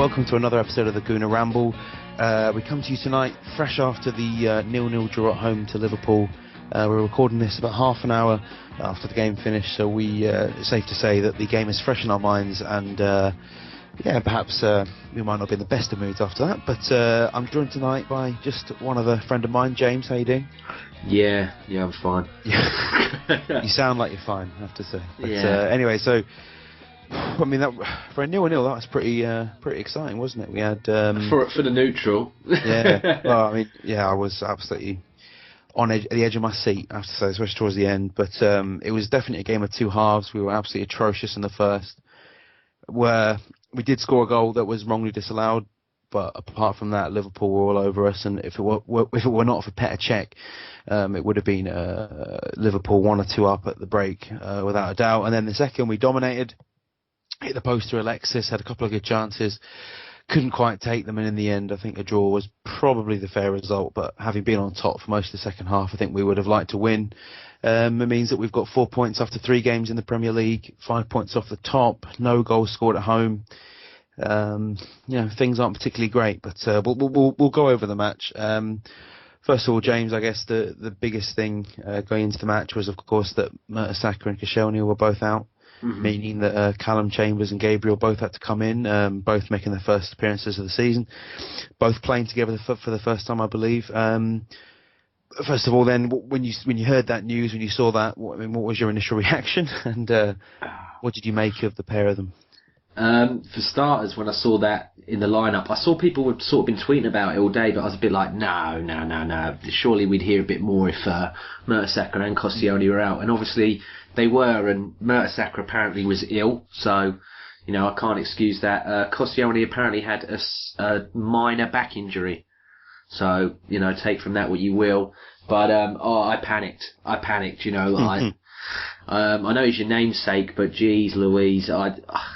welcome to another episode of the Gooner Ramble. We come to you tonight fresh after the 0-0 draw at home to Liverpool. We're recording this about half an hour after the game finished, so it's safe to say that the game is fresh in our minds, and perhaps we might not be in the best of moods after that, but I'm joined tonight by just one other friend of mine. James, how you doing? Yeah, I'm fine. You sound like you're fine, I have to say. But, anyway, so I mean, for a 0-0, that was pretty exciting, wasn't it? We had for the neutral. Yeah, well, I mean, I was absolutely on the edge of my seat, I have to say, especially towards the end. But it was definitely a game of two halves. We were absolutely atrocious in the first, where we did score a goal that was wrongly disallowed. But apart from that, Liverpool were all over us, and if it were not for Petr Čech, it would have been Liverpool 1 or 2 up at the break, without a doubt. And then the second, we dominated, hit the post to Alexis, had a couple of good chances, couldn't quite take them, and in the end, I think a draw was probably the fair result. But having been on top for most of the second half, I think we would have liked to win. It means that we've got 4 points after 3 games in the Premier League, 5 points off the top, no goals scored at home. Things aren't particularly great, but we'll go over the match. First of all, James, I guess the biggest thing going into the match was, of course, that Mertesacker and Koscielny were both out, meaning that Callum, Chambers and Gabriel both had to come in, both making their first appearances of the season, both playing together for the first time, I believe. First of all, then, when you heard that news, when you saw that, what was your initial reaction, and what did you make of the pair of them? For starters, when I saw that in the lineup, I saw people had sort of been tweeting about it all day, but I was a bit like, no. Surely we'd hear a bit more if Mertesacker and Koscielny were out, and obviously they were, and Mertesacker apparently was ill, so I can't excuse that. Koscielny apparently had a minor back injury, so take from that what you will. But I panicked. I know he's your namesake, but geez Louise,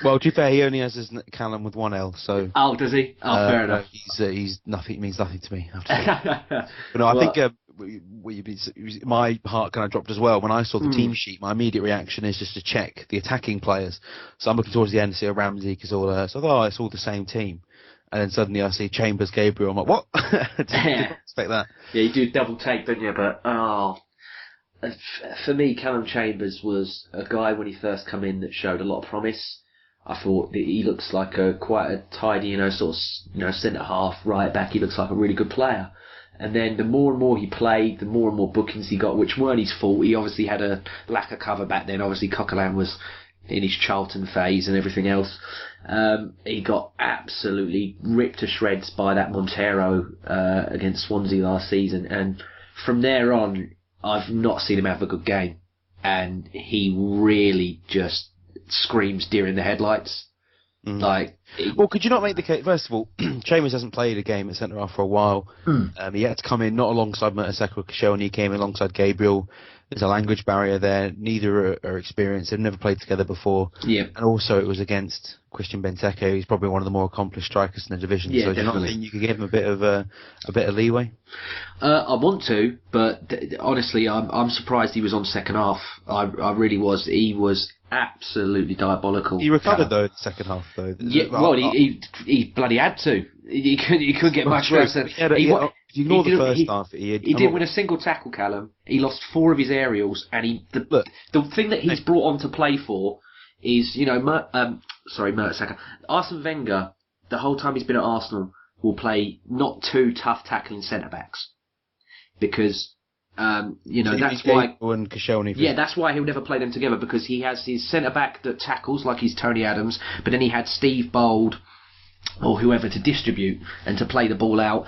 Well, to be fair, he only has his Callum with one L, so... Oh, does he? Oh, fair enough. He's nothing, means nothing to me, I have to say. But no, I think my heart kind of dropped as well. When I saw the team sheet, my immediate reaction is just to check the attacking players. So I'm looking towards the end to see Ramsey, Cazorla, so I thought, it's all the same team. And then suddenly I see Chambers, Gabriel, I'm like, what? Didn't expect that. Yeah, you do double take, don't you? But, for me, Callum Chambers was a guy when he first came in that showed a lot of promise. I thought that he looks like quite a tidy, centre half, right back. He looks like a really good player. And then the more and more he played, the more and more bookings he got, which weren't his fault. He obviously had a lack of cover back then. Obviously, Coquelin was in his Charlton phase and everything else. He got absolutely ripped to shreds by that Montero against Swansea last season. And from there on, I've not seen him have a good game, and he really just screams deer in the headlights. Well, could you not make the case? First of all, Chambers hasn't played a game at centre half for a while. He had to come in not alongside Mertesacker or Koscielny. He came in alongside Gabriel. There's a language barrier there. Neither are experienced. They've never played together before. Yeah. And also, it was against Christian Benteke. He's probably one of the more accomplished strikers in the division. Yeah, so do you not think you could give him a bit of leeway? I want to, but honestly, I'm surprised he was on second half. I really was. He was absolutely diabolical. He recovered though in the second half though. Yeah, well, he bloody had to. He couldn't get much worse. If you ignore the first half, he didn't win a single tackle, Callum. He lost 4 of his aerials, and the thing that he's brought on to play for is, Mertesacker. Arsene Wenger, the whole time he's been at Arsenal, will play not 2 tough tackling centre backs, because that's why. And Koscielny, that's why he'll never play them together, because he has his centre back that tackles like he's Tony Adams, but then he had Steve Bold or whoever to distribute and to play the ball out,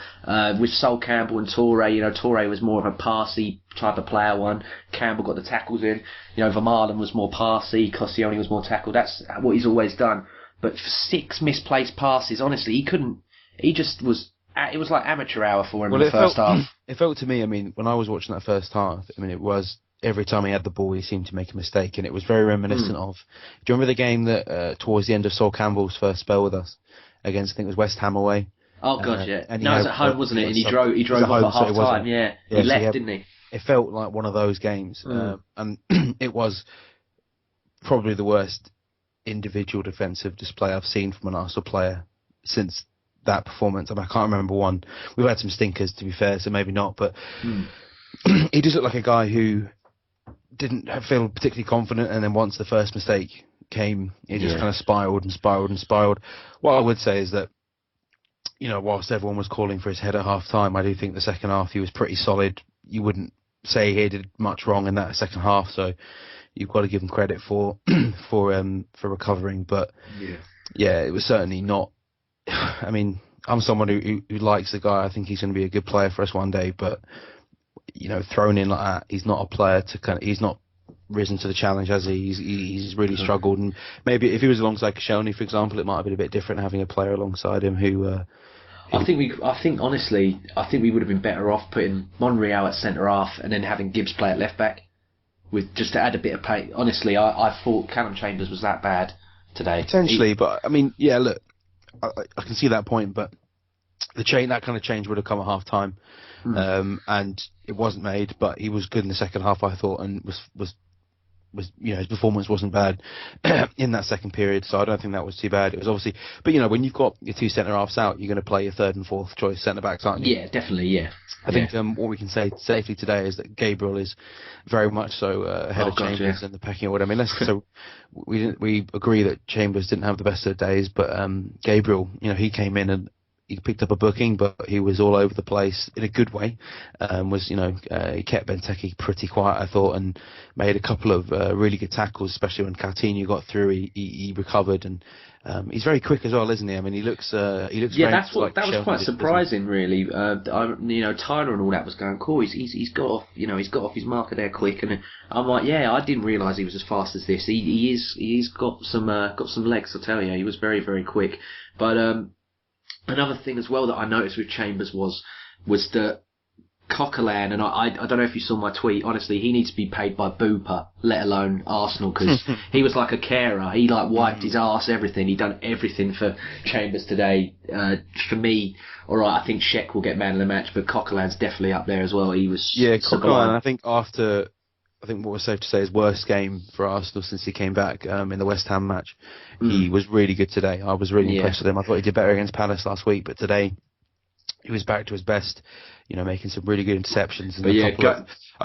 with Sol Campbell and Toure. Toure was more of a passy type of player one. Campbell got the tackles in. Vermaelen was more passy. Koscielny was more tackle. That's what he's always done. But for 6 misplaced passes, honestly, he couldn't. He just was. It was like amateur hour for him in the first half. It felt to me, when I was watching that first half, it was every time he had the ball, he seemed to make a mistake, and it was very reminiscent of. Do you remember the game that towards the end of Sol Campbell's first spell with us against, I think it was West Ham away? Oh god, yeah. And no, it was at home, wasn't it? And he drove off at half time. Yeah, he left, didn't he? It felt like one of those games, and it was probably the worst individual defensive display I've seen from an Arsenal player since that performance. I mean, I can't remember one. We've had some stinkers, to be fair, so maybe not. But he does look like a guy who didn't feel particularly confident, and then once the first mistake came, he just kind of spiraled and spiraled and spiraled. What I would say is that, whilst everyone was calling for his head at half time, I do think the second half he was pretty solid. You wouldn't say he did much wrong in that second half, so you've got to give him credit for recovering. But it was certainly not. I mean, I'm someone who likes the guy. I think he's going to be a good player for us one day, but thrown in like that, he's not a player to he's not risen to the challenge, has he? He's really struggled, and maybe if he was alongside Koscielny, for example, it might have been a bit different having a player alongside him who. I think honestly, we would have been better off putting Monreal at centre half and then having Gibbs play at left back, with just to add a bit of play. Honestly, I thought Callum Chambers was that bad today. Potentially, but I mean, look, I can see that point, but that kind of change would have come at half time, and it wasn't made. But he was good in the second half, I thought, and was his performance wasn't bad in that second period, so I don't think that was too bad. It was obviously, but when you've got your two centre halves out, you're going to play your third and fourth choice centre backs, aren't you? Yeah, definitely. Yeah. I think what we can say safely today is that Gabriel is very much so ahead of Chambers in the pecking order. I mean, so we agree that Chambers didn't have the best of days, but Gabriel, he came in and he picked up a booking, but he was all over the place in a good way. He kept Benteke pretty quiet, I thought, and made a couple of really good tackles, especially when Coutinho got through. He recovered, and he's very quick as well, isn't he? I mean, he looks. That was quite surprising, really. Tyler and all that was going cool. He's got off. He's got off his marker there quick, and I'm like, I didn't realise he was as fast as this. He's got some legs. I tell you, he was very, very quick, but. Another thing as well that I noticed with Chambers was that Coquelin, and I don't know if you saw my tweet, honestly, he needs to be paid by Bupa, let alone Arsenal, because he was like a carer. He wiped his arse, everything. He done everything for Chambers today. For me, alright, I think Cech will get man of the match, but Coquelin's definitely up there as well. He was Coquelin, I think what was safe to say is worst game for Arsenal since he came back in the West Ham match. He was really good today. I was really impressed with him. I thought he did better against Palace last week, but today he was back to his best. Making some really good interceptions and a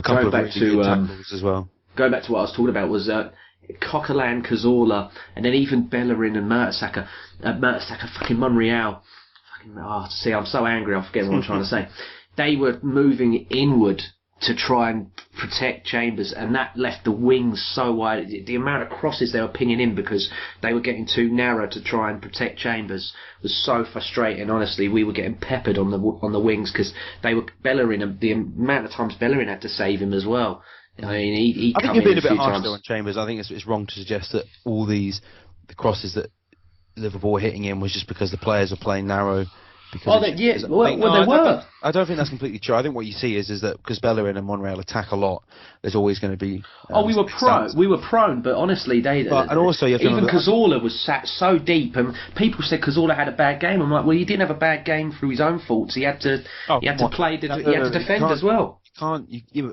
couple of really good tackles as well. Going back to what I was talking about was Coquelin, Cazorla, and then even Bellerin and Mertesacker, fucking Monreal. I'm so angry. I forget what I'm trying to say. They were moving inward to try and protect Chambers, and that left the wings so wide. The amount of crosses they were pinging in because they were getting too narrow to try and protect Chambers was so frustrating. Honestly, we were getting peppered on the wings because they were Bellerin, and the amount of times Bellerin had to save him as well. I mean, I think you're being a bit harsh on Chambers. I think it's wrong to suggest that all the crosses that Liverpool were hitting in was just because the players are playing narrow. They were. I don't think that's completely true. I think what you see is that because Bellerin and Monreal attack a lot, there's always going to be. We were prone, but honestly, even Cazorla was sat so deep, and people said Cazorla had a bad game. I'm like, well, he didn't have a bad game through his own faults. He had to defend as well.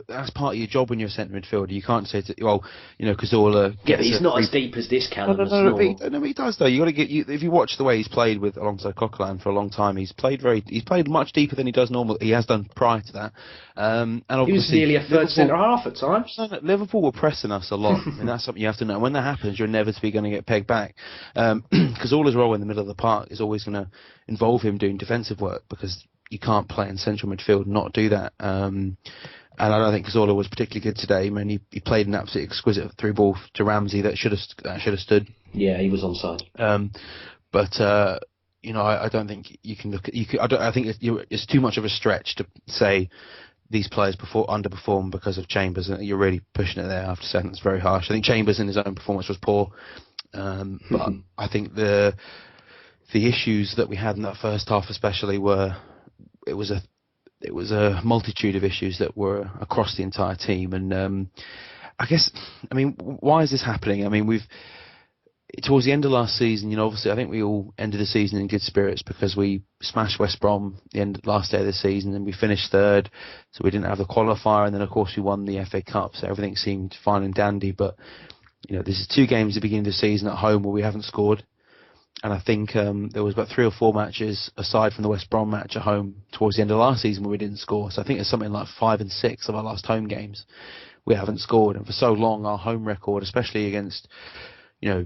That's part of your job when you're a centre midfielder. You can't say Cazorla. Yeah, but he's not as deep as this Callum. No, he does though. You got to get if you watch the way he's played alongside Coquelin for a long time. He's played much deeper than he does normally. He has done prior to that. And he was nearly a third centre half at times. Liverpool were pressing us a lot, and that's something you have to know. When that happens, you're inevitably going to get pegged back. Cazorla's role in the middle of the park is always going to involve him doing defensive work because you can't play in central midfield and not do that. And I don't think Cazorla was particularly good today. I mean, he played an absolutely exquisite through ball to Ramsey that should have stood. Yeah, he was onside. I don't think you can look at. I think it's too much of a stretch to say these players underperform because of Chambers. You're really pushing it there. I have to say, it's very harsh. I think Chambers in his own performance was poor, but I think the issues that we had in that first half, especially, it was a multitude of issues that were across the entire team, and why is this happening? I mean, towards the end of last season, obviously, I think we all ended the season in good spirits because we smashed West Brom last day of the season, and we finished third, so we didn't have the qualifier, and then of course we won the FA Cup, so everything seemed fine and dandy. But this is 2 games at the beginning of the season at home where we haven't scored. And I think there was about 3 or 4 matches, aside from the West Brom match at home towards the end of last season, where we didn't score. So I think it's something like 5 and 6 of our last home games we haven't scored. And for so long, our home record, especially against, I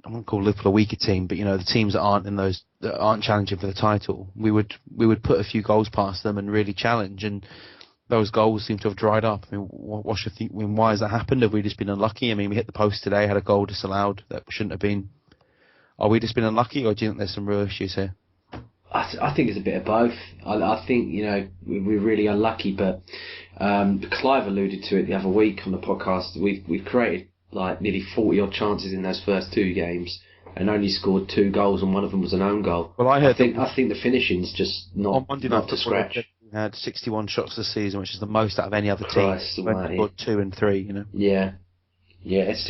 won't call Liverpool a weaker team, but the teams that aren't challenging for the title, we would put a few goals past them and really challenge. And those goals seem to have dried up. I mean, what's your think? I mean, why has that happened? Have we just been unlucky? I mean, we hit the post today, had a goal disallowed that shouldn't have been. Are we just been unlucky, or do you think there's some real issues here? I think it's a bit of both. I think, we're really unlucky, but Clive alluded to it the other week on the podcast. We've created like nearly 40 odd chances in those first 2 games and only scored 2 goals, and one of them was an own goal. Well, I think the finishing's just not up to scratch. We had 61 shots this season, which is the most out of any other team. We scored 2 and 3, Yeah, it's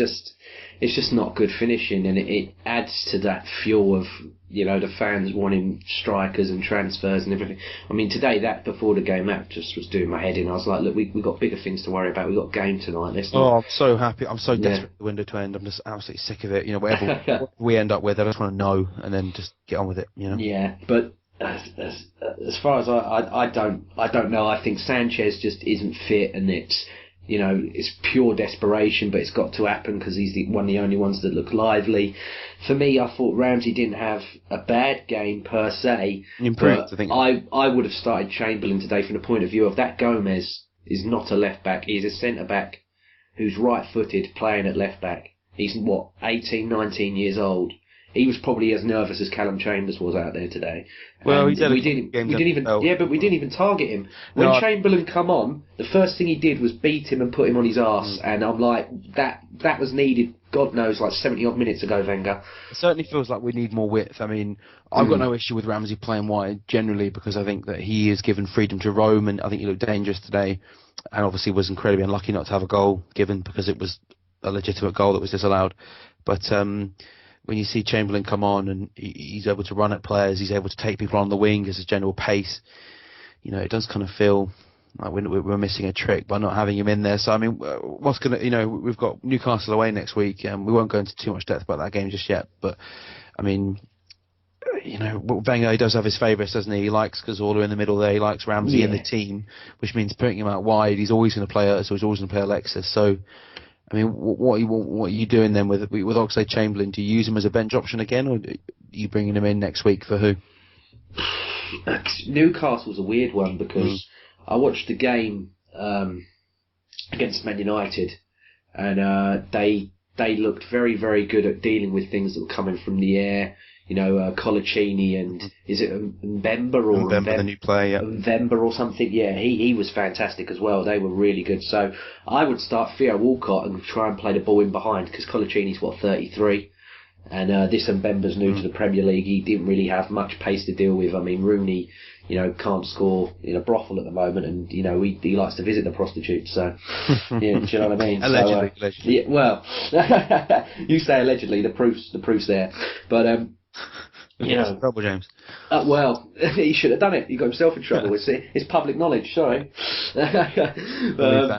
just not good finishing, and it adds to that fuel of the fans wanting strikers and transfers and everything. I mean, today before the game, that just was doing my head in. I was like, look, we've got bigger things to worry about. We've got a game tonight. I'm so happy. I'm so desperate for the window to end. I'm just absolutely sick of it. Whatever we end up with, I just want to know and then just get on with it. Yeah, but as far as I don't know. I think Sanchez just isn't fit, and it's pure desperation, but it's got to happen because he's one of the only ones that look lively. For me, I thought Ramsey didn't have a bad game per se. Improved, I think. I would have started Chamberlain today from the point of view of that Gomez is not a left back. He's a centre back who's right-footed playing at left back. He's 18, 19 years old. He was probably as nervous as Callum Chambers was out there today. Well, we didn't even target him. When Chamberlain come on, the first thing he did was beat him and put him on his arse. And I'm like, that was needed. God knows, like 70 odd minutes ago, Wenger. It certainly feels like we need more width. I mean, I've got no issue with Ramsey playing wide generally, because I think that he is given freedom to roam, and I think he looked dangerous today, and obviously was incredibly unlucky not to have a goal given, because it was a legitimate goal that was disallowed. But when you see Chamberlain come on and he's able to run at players, he's able to take people on the wing as a general pace, it does kind of feel like we're missing a trick by not having him in there. So, I mean, we've got Newcastle away next week, and we won't go into too much depth about that game just yet. But, I mean, Wenger, he does have his favourites, doesn't he? He likes Cazorla in the middle there. He likes Ramsey in the team, which means putting him out wide. He's always going to play us, so he's always going to play Alexis. So, I mean, what are you doing then with Oxlade-Chamberlain? Do you use him as a bench option again, or are you bringing him in next week for who? Newcastle's a weird one, because I watched the game against Man United, and they looked very, very good at dealing with things that were coming from the air. Colaccini and is it Mbemba or Mbemba, the new player, yeah. Mbemba or something? Yeah, he was fantastic as well. They were really good. So I would start Theo Walcott and try and play the ball in behind, because Colaccini's 33, and this Mbemba's new to the Premier League. He didn't really have much pace to deal with. I mean, Rooney, can't score in a brothel at the moment, and he likes to visit the prostitutes. So, do you know what I mean? Allegedly. Yeah, well, you say allegedly. The proof's there, but trouble, James. Well, he should have done it. He got himself in trouble. It's public knowledge. Sorry. But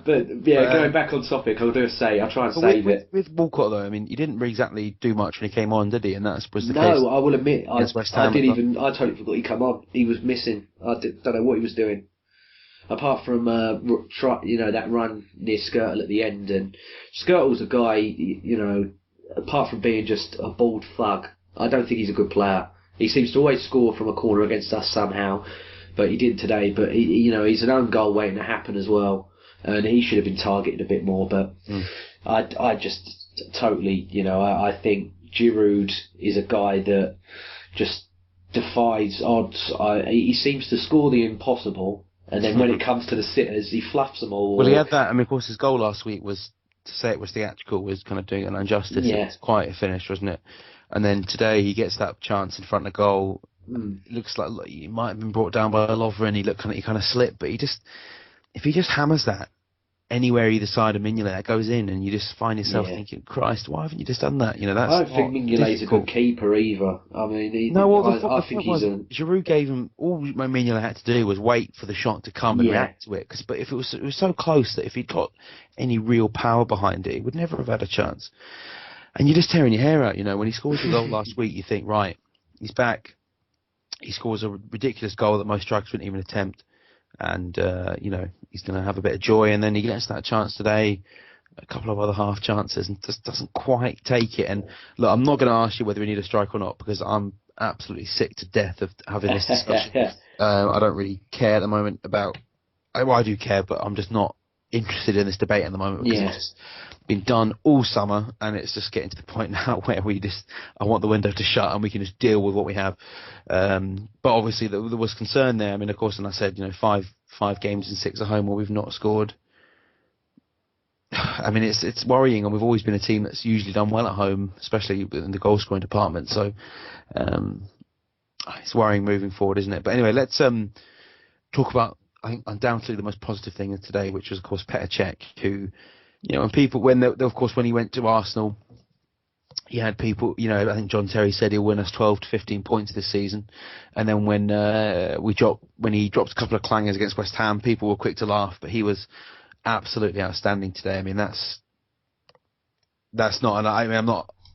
going back on topic, I'll try and save it. With Walcott though, I mean, he didn't exactly do much when he came on, did he? And that was the case. No, I will admit, I totally forgot he come on. He was missing. Don't know what he was doing. Apart from that run near Skirtle at the end, and Skirtle's a guy, apart from being just a bald thug, I don't think he's a good player. He seems to always score from a corner against us somehow, but he didn't today. But he's an own goal waiting to happen as well, and he should have been targeted a bit more. But I just totally, I think Giroud is a guy that just defies odds. He seems to score the impossible, and then when it comes to the sitters, he fluffs them all. Well, he had that. I mean, of course, his goal last week was, to say it was theatrical was kind of doing an injustice. Yeah. It's quite a finish, wasn't it? And then today he gets that chance in front of goal. It looks like he might have been brought down by a Lovren. He kind of slipped, but if he just hammers that anywhere either side of Mignolet, that goes in, and you just find yourself thinking, Christ, why haven't you just done that? That's I don't think Mignolet's a good keeper either. I mean, I think he's Giroud gave him all Mignolet had to do was wait for the shot to come and react to it. But if it was so close that if he'd got any real power behind it, he would never have had a chance. And you're just tearing your hair out, when he scores a goal last week, you think, right, he's back. He scores a ridiculous goal that most strikers wouldn't even attempt. And, he's going to have a bit of joy. And then he gets that chance today, a couple of other half chances, and just doesn't quite take it. And look, I'm not going to ask you whether we need a strike or not, because I'm absolutely sick to death of having this discussion. I don't really care at the moment about... Well, I do care, but I'm just not interested in this debate at the moment, because it's been done all summer, and it's just getting to the point now where I want the window to shut and we can just deal with what we have. But obviously there was concern there. I mean, of course, and I said, 5 games and 6 at home where we've not scored. I mean, it's worrying, and we've always been a team that's usually done well at home, especially in the goal scoring department. So it's worrying moving forward, isn't it? But anyway, let's talk about, I think, undoubtedly the most positive thing of today, which was, of course, Petr Čech, who, and people, when he went to Arsenal, he had people, I think John Terry said he'll win us 12 to 15 points this season. And then when he dropped a couple of clangers against West Ham, people were quick to laugh, but he was absolutely outstanding today. I mean, that's not, and I mean,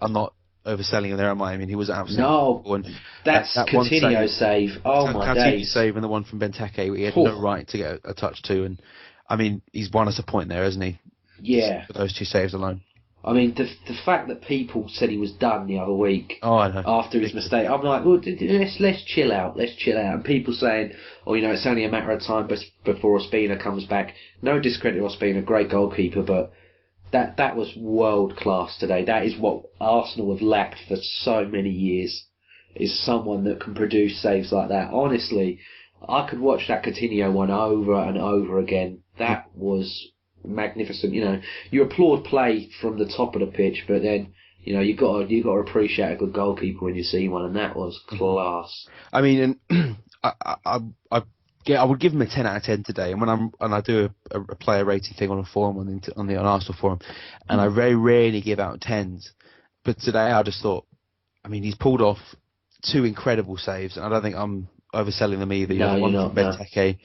I'm not overselling him there, am I? I mean, he was absolutely no. That's Coutinho's save. Oh my days! Save and the one from Benteke, he had no right to get a touch to, and I mean, he's won us a point there, hasn't he? Yeah. For those 2 saves alone. I mean, the fact that people said he was done the other week after his mistake, I'm like, well, let's chill out. And people saying, it's only a matter of time before Ospina comes back. No discredit to Ospina, great goalkeeper, but that was world class today. That is what Arsenal have lacked for so many years, is someone that can produce saves like that. Honestly, I could watch that Coutinho one over and over again. That was magnificent. You applaud play from the top of the pitch, but then you got to appreciate a good goalkeeper when you see one, and that was class. I mean, and I would give him a 10 out of 10 today. And when I do a player rating thing on a forum on the Arsenal forum, and I very rarely give out 10s, but today I just thought, I mean, he's pulled off 2 incredible saves, and I don't think I'm overselling them either. No, one from Benteke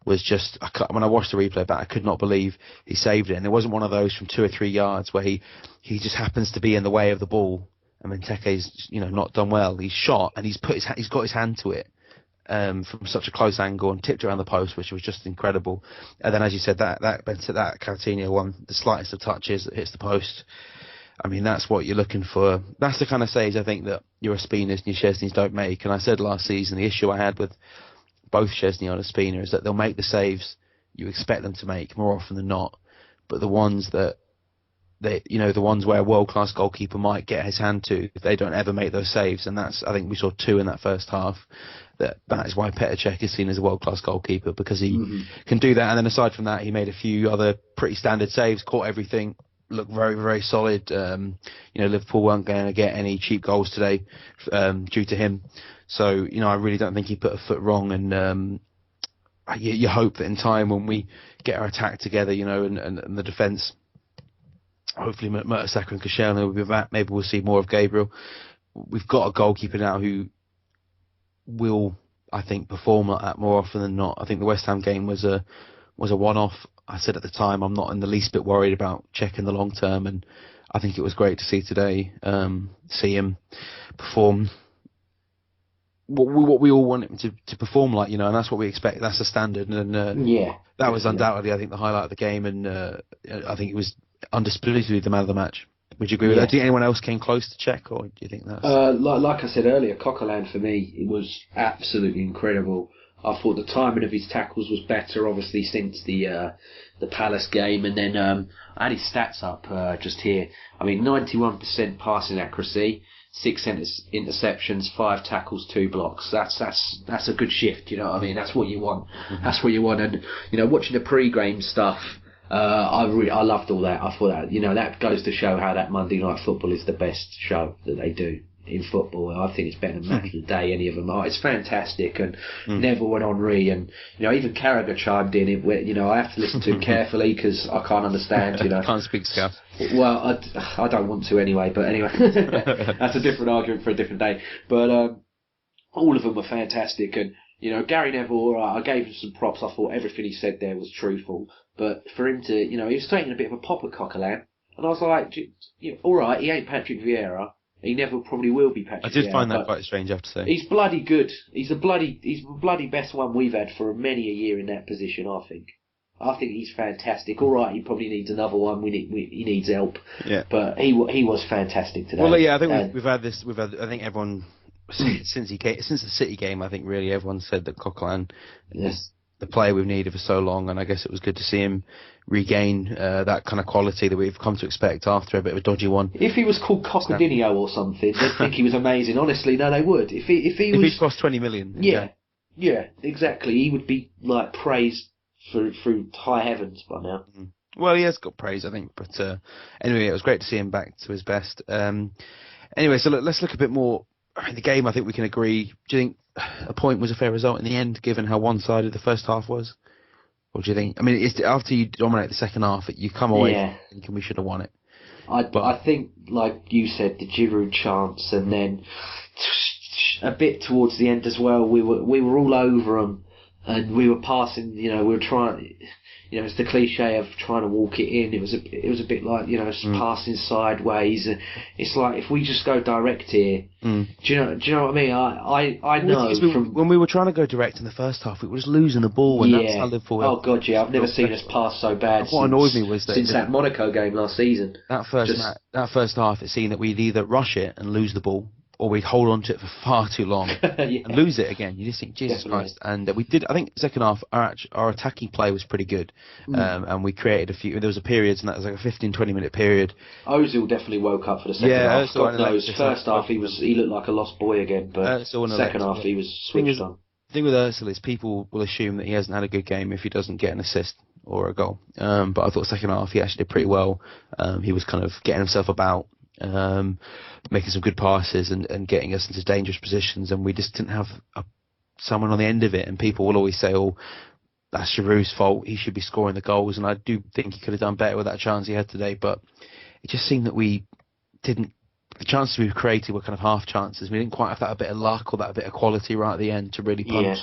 was just, when I watched the replay back, I could not believe he saved it. And it wasn't one of those from 2 or 3 yards where he just happens to be in the way of the ball, and Benteke's not done well. He's shot and he's got his hand to it from such a close angle and tipped around the post, which was just incredible. And then, as you said, that Coutinho one, the slightest of touches that hits the post. I mean, that's what you're looking for. That's the kind of saves I think that your Ospinas and your Szczesnys don't make. And I said last season, the issue I had with both Szczesny and Ospina is that they'll make the saves you expect them to make more often than not, but the ones that the ones where a world-class goalkeeper might get his hand to, they don't ever make those saves. And I think we saw 2 in that first half. That is why Petr Čech is seen as a world-class goalkeeper, because he can do that. And then aside from that, he made a few other pretty standard saves, caught everything, looked very, very solid. Liverpool weren't going to get any cheap goals today due to him. So, I really don't think he put a foot wrong. And you hope that in time, when we get our attack together, and the defence, hopefully Mertesacker and Koscielny will be back. Maybe we'll see more of Gabriel. We've got a goalkeeper now who will, I think, perform like that more often than not. I think the West Ham game was a one-off. I said at the time, I'm not in the least bit worried about Czech in the long term, and I think it was great to see today, see him perform what we all want him to perform like, and that's what we expect. That's the standard, and that was undoubtedly, I think, the highlight of the game, and I think it was undisputedly the man of the match. Would you agree with that? Do you think anyone else came close to Czech, or do you think that's... like I said earlier, Coquelin for me, it was absolutely incredible. I thought the timing of his tackles was better, obviously, since the Palace game. And then I had his stats up just here. I mean, 91% passing accuracy, 6 interceptions, 5 tackles, 2 blocks. That's a good shift, you know what I mean? That's what you want. Mm-hmm. That's what you want. And, watching the pre-game stuff, I loved all that. I thought that, that goes to show how that Monday Night Football is the best show that they do in football. I think it's better than Match of the Day, any of them are. It's fantastic. And Neville and Henri, and even Carragher chimed in. I have to listen to him carefully because I can't understand. Can't speak Scouse. Well, I don't want to anyway. But anyway, that's a different argument for a different day. But all of them were fantastic. And Gary Neville, all right, I gave him some props. I thought everything he said there was truthful. But for him to, he was taking a bit of a pop at Coquelin. And I was like, all right, he ain't Patrick Vieira. He never probably will be Patrick Vieira. I did find that quite strange, I have to say. He's bloody good. He's the bloody best one we've had for many a year in that position, I think. I think he's fantastic. All right, he probably needs another one. He needs help. Yeah. But he was fantastic today. Well, yeah, I think we've had this. I think everyone since the City game. I think really everyone said that Coquelin is the player we've needed for so long, and I guess it was good to see him regain that kind of quality that we've come to expect after a bit of a dodgy one. If he was called Cocodinho or something, they'd think he was amazing. Honestly, no, they would. If he cost 20 million. Yeah, exactly. He would be like praised through high heavens by now. Well, he has got praise, I think. But anyway, it was great to see him back to his best. Anyway, so let's look a bit more. The game, I think we can agree. Do you think a point was a fair result in the end, given how one-sided the first half was? Or do you think... I mean, after you dominate the second half, you come away thinking we should have won it. I think, like you said, the Giroud chance, and then a bit towards the end as well, we were all over them. And we were passing, we were trying, it's the cliche of trying to walk it in. It was a bit like, passing sideways. It's like, if we just go direct here, do you know what I mean? I know when we were trying to go direct in the first half, we were just losing the ball. And that's how Liverpool. Oh God, yeah, I've never seen us pass so bad. What annoyed me was that since that Monaco game last season. That first half, it seemed that we'd either rush it and lose the ball, or we'd hold on to it for far too long and lose it again. You just think, Jesus Christ. And we did, I think, second half, our attacking play was pretty good. And we created a few, there was a period, and that was like a 15-20 minute period. Ozil definitely woke up for the second half. God knows, first half he looked like a lost boy again, but second half he was switched on. The thing with Ozil is people will assume that he hasn't had a good game if he doesn't get an assist or a goal. But I thought second half he actually did pretty well. He was kind of getting himself about. Making some good passes and getting us into dangerous positions, and we just didn't have someone on the end of it. And people will always say, "Oh, that's Giroud's fault. He should be scoring the goals." And I do think he could have done better with that chance he had today. But it just seemed that we didn't. The chances we created were kind of half chances. We didn't quite have that bit of luck or that bit of quality right at the end to really punish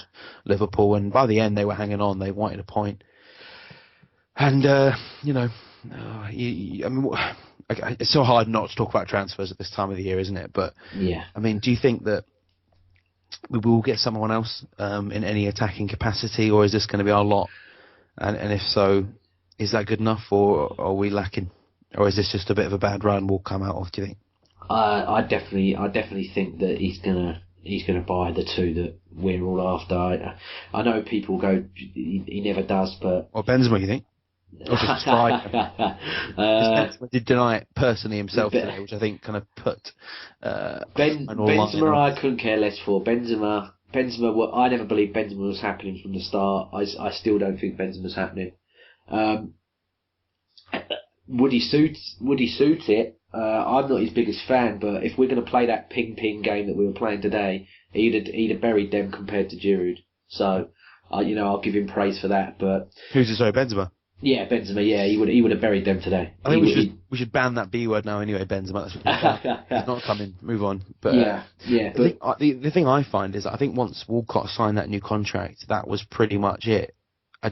Liverpool. And by the end, they were hanging on. They wanted a point. And I mean. It's so hard not to talk about transfers at this time of the year, isn't it? But I mean, do you think that we will get someone else in any attacking capacity, or is this going to be our lot? And if so, is that good enough, or are we lacking, or is this just a bit of a bad run we'll come out of? Do you think? I definitely think that he's gonna buy the two that we're all after. I know people go, he never does, but or Benzema, you think? Or just did deny it personally himself today, which I think kind of put Benzema. I couldn't care less for Benzema. I never believed Benzema was happening from the start. I still don't think Benzema's happening. Would he suit it? I'm not his biggest fan, but if we're going to play that ping game that we were playing today, he'd have buried them compared to Giroud. So, I'll give him praise for that. But who's it? Sorry, Benzema. Yeah, Benzema. Yeah, he would have buried them today. I think we should ban that B word now. Anyway, Benzema. He's not coming. Move on. But the thing I find is that I think once Walcott signed that new contract, that was pretty much it. I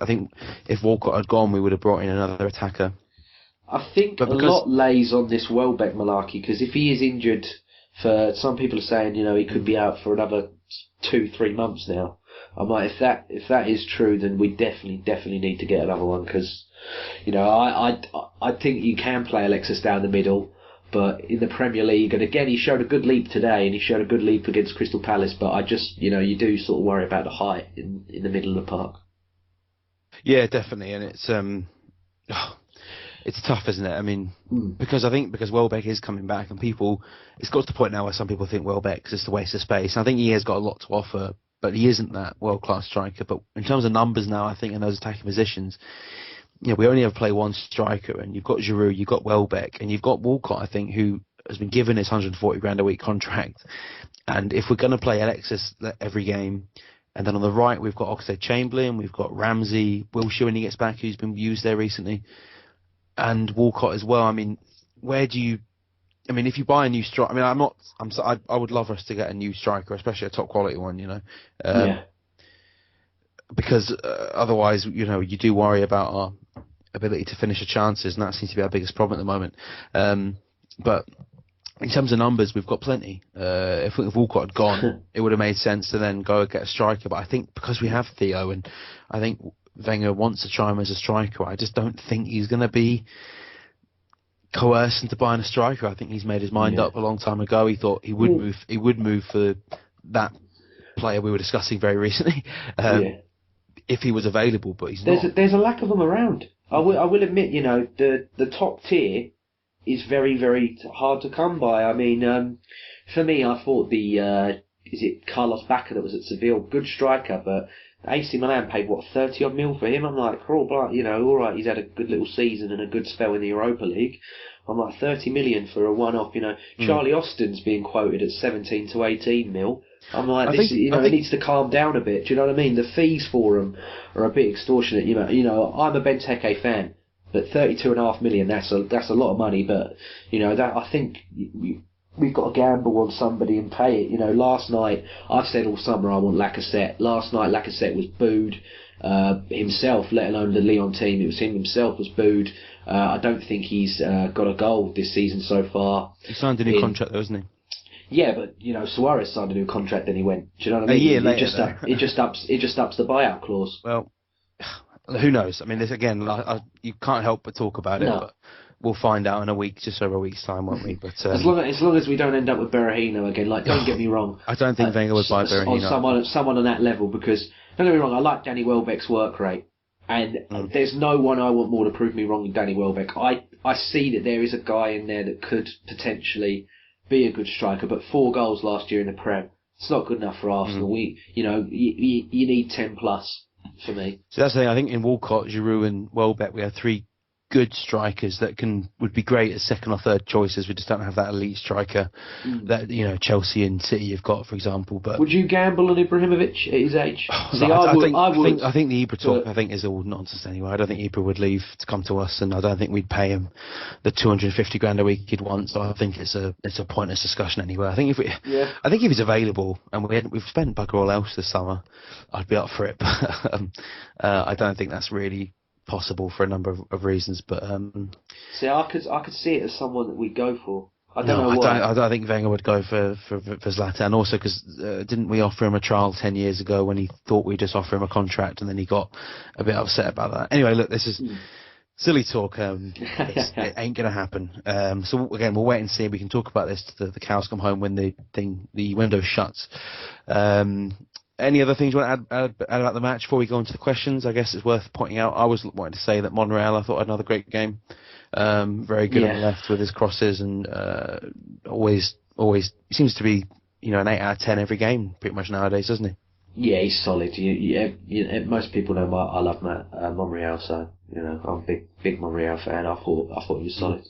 think if Walcott had gone, we would have brought in another attacker. I think a lot lays on this Welbeck malarkey, because if he is injured for, some people are saying, he could be out for another 2-3 months now. I might, if that is true, then we definitely need to get another one, because I think you can play Alexis down the middle, but in the Premier League, and again he showed a good leap today, and he showed a good leap against Crystal Palace, but I just you do sort of worry about the height in the middle of the park. Yeah, definitely, and it's tough, isn't it? I mean, because Welbeck is coming back, and it's got to the point now where some people think Welbeck's just a waste of space. And I think he has got a lot to offer, but he isn't that world-class striker. But in terms of numbers now, I think in those attacking positions, we only ever play one striker, and you've got Giroud, you've got Welbeck, and you've got Walcott, I think, who has been given his 140 grand a week contract. And if we're going to play Alexis every game, and then on the right we've got Oxlade-Chamberlain, we've got Ramsey, Wilshere when he gets back, who's been used there recently, and Walcott as well. I mean, if you buy a new striker, I would love us to get a new striker, especially a top quality one, because otherwise, you do worry about ability to finish the chances, and that seems to be our biggest problem at the moment. But in terms of numbers, we've got plenty. If Walcott had gone, it would have made sense to then go and get a striker. But I think because we have Theo, and I think Wenger wants to try him as a striker, I just don't think he's going to be coerced into buying a striker. I think he's made his mind up a long time ago. He thought he would move. He would move for that player we were discussing very recently, if he was available. But he's not. There's a lack of them around. I will admit, the top tier is very, very hard to come by. I mean, for me, I thought is it Carlos Bacca that was at Seville, good striker, but AC Milan paid 30 odd mil for him. I'm like, all right, he's had a good little season and a good spell in the Europa League. I'm like, 30 million for a one-off. Charlie Austin's being quoted at 17 to 18 mil. I'm like, it needs to calm down a bit. Do you know what I mean? The fees for him are a bit extortionate. I'm a Benteke fan, but 32.5 million, that's a lot of money. But that I think we've got to gamble on somebody and pay it. Last night, I've said all summer I want Lacazette. Last night, Lacazette was booed himself, let alone the Lyon team. It was him himself was booed. I don't think he's got a goal this season so far. He signed a new contract though, hasn't he? Yeah, but Suarez signed a new contract, then he went. Do you know what I mean? A year later, it just ups the buyout clause. Well, who knows? I mean, this again, you can't help but talk about it. No. But we'll find out in just over a week's time, won't we? But as long as we don't end up with Berahino again, don't get me wrong. I don't think Wenger would buy Berahino. On someone on that level, because don't get me wrong, I like Danny Welbeck's work rate, and there's no one I want more to prove me wrong than Danny Welbeck. I see that there is a guy in there that could potentially be a good striker, but 4 goals last year in the Prem, it's not good enough for Arsenal. You need 10 plus for me. So that's the thing. I think in Walcott, Giroud and Welbeck, we have 3 good strikers that would be great as second or third choices. We just don't have that elite striker that Chelsea and City have got, for example. But would you gamble on Ibrahimovic at his age? I think the Ibra talk is all nonsense anyway. I don't think Ibra would leave to come to us, and I don't think we'd pay him the 250 grand a week he'd want. So I think it's a pointless discussion anyway. I think if he's available and we've spent bugger all else this summer, I'd be up for it. But I don't think that's really possible for a number of reasons, but see, I could see it as someone that we'd go for. I don't think Wenger would go for Zlatan, also because didn't we offer him a trial 10 years ago when he thought we'd just offer him a contract, and then he got a bit upset about that. Anyway, look, this is silly talk. It ain't gonna happen. So again, we'll wait and see. We can talk about this till the cows come home when the window shuts. Any other things you want to add about the match before we go into the questions? I guess it's worth pointing out, I was wanting to say that Monreal, I thought, had another great game. Very good on the left with his crosses, and always seems to be an 8 out of 10 every game pretty much nowadays, doesn't he? Yeah, he's solid. Most people know I love Monreal, so I'm a big Monreal fan. I thought he was solid.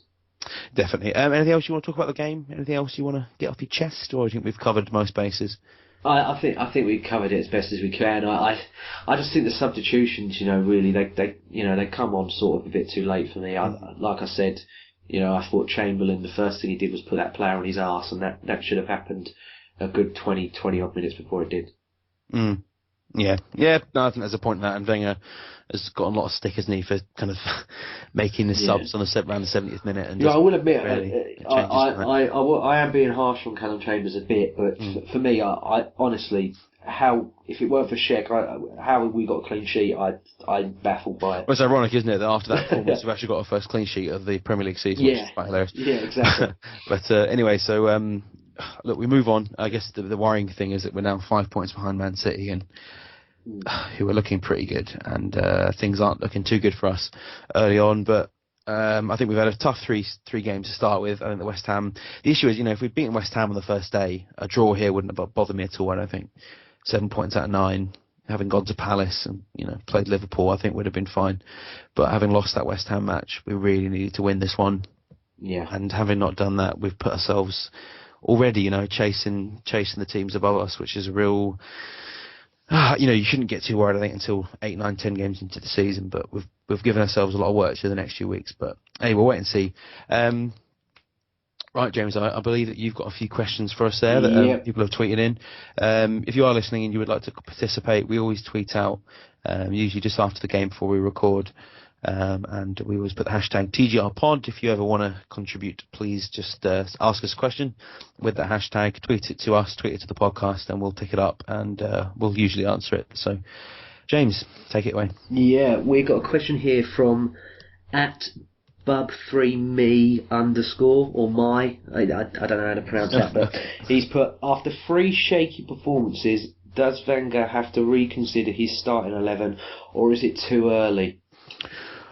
Definitely. Anything else you want to talk about the game? Anything else you want to get off your chest, or do you think we've covered most bases? I think we covered it as best as we can. I just think the substitutions, really they come on sort of a bit too late for me. Like I said, I thought Chamberlain, the first thing he did was put that player on his arse, and that should have happened a good 20 odd minutes before it did. Yeah. No, I think there's a point in that, and Wenger has gotten a lot of stick, hasn't he, for kind of making the subs on around the 70th minute. And I will admit, I am being harsh on Callum Chambers a bit, but for me, I honestly, if it weren't for Cech, how we got a clean sheet, I'm baffled by it. Well, it's ironic, isn't it, that after that performance we've actually got our first clean sheet of the Premier League season, which is quite hilarious. Yeah, exactly. But anyway, so look, we move on. I guess the worrying thing is that we're now 5 points behind Man City, and who are looking pretty good, and things aren't looking too good for us early on. But I think we've had a tough three games to start with. I think the West Ham. The issue is, if we'd beaten West Ham on the first day, a draw here wouldn't have bothered me at all. I don't think 7 points out of 9, having gone to Palace and played Liverpool, I think would have been fine. But having lost that West Ham match, we really needed to win this one. Yeah. And having not done that, we've put ourselves already, chasing the teams above us, which is a real. You shouldn't get too worried, I think, until 8, 9, 10 games into the season. But we've given ourselves a lot of work to the next few weeks. But hey, we'll wait and see. Right, James, I believe that you've got a few questions for us there that people have tweeted in. If you are listening and you would like to participate, we always tweet out, usually just after the game before we record, And we always put the hashtag TGR Pod. If you ever want to contribute, please just ask us a question with that hashtag. Tweet it to us, tweet it to the podcast, and we'll pick it up and we'll usually answer it. So, James, take it away. Yeah, we got a question here from @bub3me_ or my. I don't know how to pronounce that, but he's put, after 3 shaky performances, does Wenger have to reconsider his starting 11, or is it too early?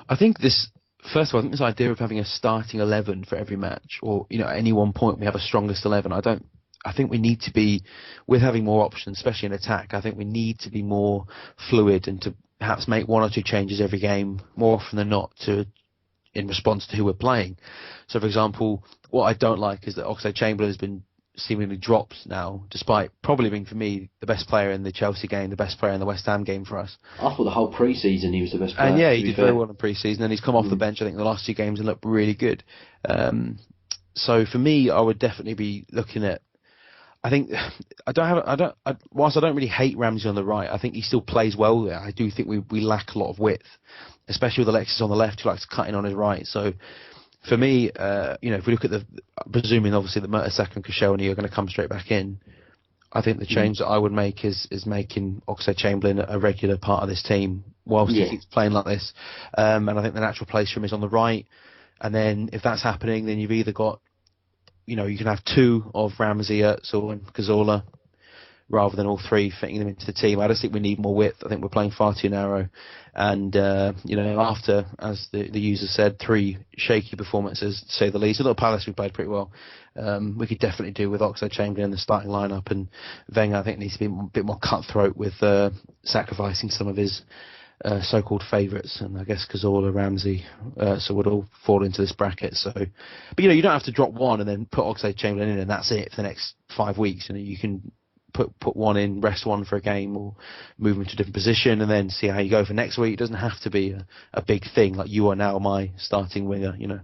I think this idea of having a starting 11 for every match, or at any one point we have a strongest 11. I think we need to be, with having more options, especially in attack. I think we need to be more fluid and to perhaps make 1 or 2 changes every game more often than not in response to who we're playing. So, for example, what I don't like is that Oxlade-Chamberlain has been seemingly dropped now, despite probably being, for me, the best player in the Chelsea game, the best player in the West Ham game for us. I thought the whole pre-season he was the best player. And yeah, he did very well in pre-season, and he's come off the bench, I think, in the last 2 games and looked really good. So for me, I would definitely be looking at, whilst I don't really hate Ramsey on the right, I think he still plays well there. I do think we lack a lot of width, especially with Alexis on the left, who likes to cut in on his right. So for me, if we look at presuming obviously that Mertesacker and Koscielny are going to come straight back in, I think the change that I would make is making Oxlade-Chamberlain a regular part of this team whilst he keeps playing like this. And I think the natural place for him is on the right. And then if that's happening, then you've either got, you can have 2 of Ramsey, Özil and Cazorla, rather than all 3 fitting them into the team. I just think we need more width. I think we're playing far too narrow. And, after, as the user said, 3 shaky performances, to say the least. Although Palace, we played pretty well. We could definitely do with Oxlade-Chamberlain in the starting lineup. And Wenger, I think, needs to be a bit more cutthroat with sacrificing some of his so-called favourites. And I guess Cazorla, Ramsey, so would all fall into this bracket. So, but, you don't have to drop one and then put Oxlade-Chamberlain in and that's it for the next 5 weeks. You can put one in, rest one for a game, or move him to a different position and then see how you go for next week. It doesn't have to be a big thing, like you are now my starting winger, Yeah.